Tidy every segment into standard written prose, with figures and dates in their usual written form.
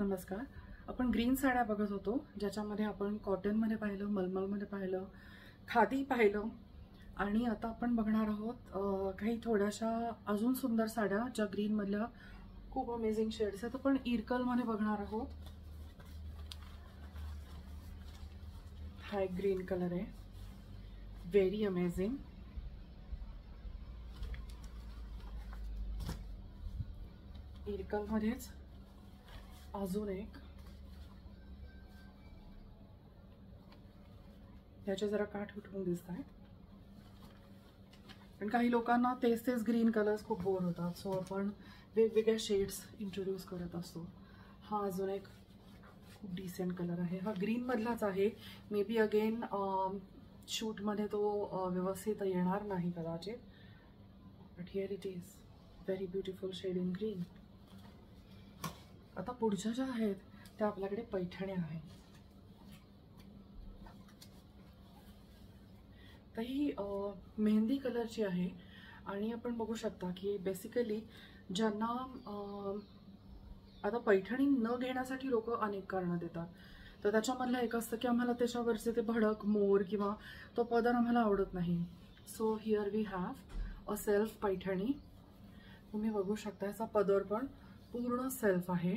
नमस्कार. आपण ग्रीन साड्या बघत होतो, ज्याच्यामध्ये आपण कॉटनमध्ये पाहिलं, मलमलमध्ये पाहिलं, खादी पाहिलं आणि आता आपण बघणार आहोत काही थोड्याशा अजून सुंदर साड्या ज्या ग्रीनमधल्या खूप अमेझिंग शेड्स आहेत. आपण इरकलमध्ये बघणार आहोत. हा एक ग्रीन कलर आहे, व्हेरी अमेझिंग. इरकलमध्येच अजून एक, याचे जरा काठ उठून दिसत आहेत, पण काही लोकांना तेच ग्रीन कलर्स खूप बोर होतात, सो आपण वेगवेगळ्या शेड्स इंट्रोड्यूस करत असतो. हा अजून एक खूप डिसेंट कलर आहे. हा ग्रीन मधलाच आहे. मे बी अगेन शूटमध्ये तो व्यवस्थित येणार नाही कदाचित, but here it is very beautiful shade in green. आता पुढच्या ज्या आहेत त्या आपल्याकडे पैठण्या आहेत. तर ही मेहंदी कलरची आहे आणि आपण बघू शकता की बेसिकली ज्यांना आता पैठणी न घेण्यासाठी लोक अनेक कारणं देतात. तर त्याच्यामधलं एक असतं की आम्हाला त्याच्यावरचे ते भडक मोर किंवा तो पदर आम्हाला आवडत नाही. So here we have a self Paithani. तुम्ही बघू शकता याचा पदर पण पूर्ण सेल्फ आहे,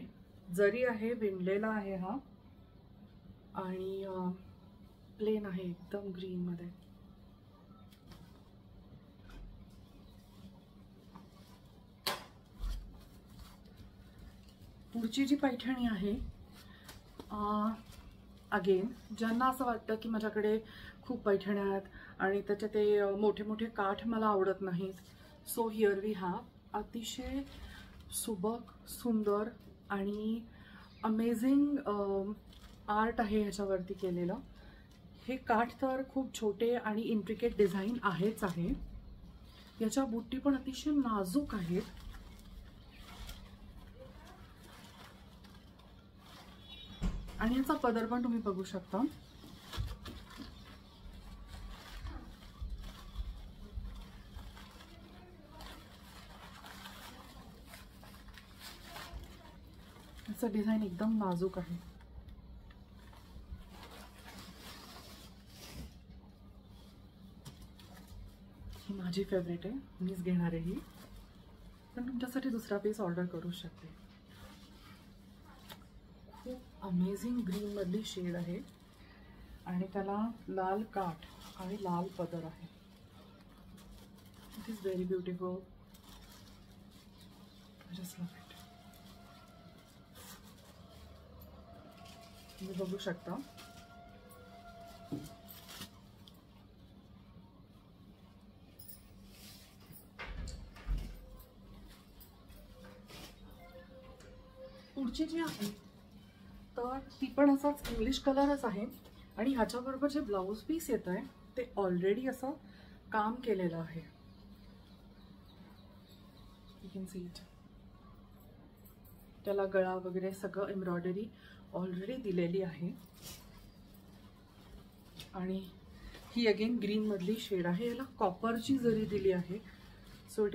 जरी आहे, विणलेला आहे हा, आणि प्लेन आहे एकदम ग्रीन मध्ये. पुढची जी पैठणी आहे, अगेन ज्यांना असं वाटतं की माझ्याकडे खूप पैठण्या आहेत आणि त्याचे ते मोठे मोठे काठ मला आवडत नाहीत, सो हिअर वी हॅव अतिशय सुबक, सुंदर आणि अमेझिंग आर्ट आहे ह्याच्यावरती केलेलं. हे काठ तर खूप छोटे आणि इंट्रिकेट डिझाईन आहेच आहे. याच्या बुट्टी पण अतिशय नाजूक आहेत. आणि याचा पदर पण तुम्ही बघू शकता. याचं डिझाईन एकदम नाजूक आहे. ही माझी फेवरेट आहे, मीच घेणार आहे ही, पण तुमच्यासाठी दुसरा पीस ऑर्डर करू शकते. खूप अमेझिंग ग्रीन मधली शेड आहे आणि त्याला लाल काठ आणि लाल पदर आहे. It is very beautiful. Just love it. तुम्ही बघू शकता. पुढची जी आहे तर ती पण असाच इंग्लिश कलरच आहे आणि ह्याच्याबरोबर जे ब्लाऊज पीस येत आहे ते ऑलरेडी असं काम केलेलं आहे. You can see it. त्याला गळा वगैरे सगळं एम्ब्रॉयडरी ऑलरेडी दिलेली आहे आणि ही अगेन ग्रीन मधली शेड आहे. याला कॉपरची जरी दिली आहे, सो इट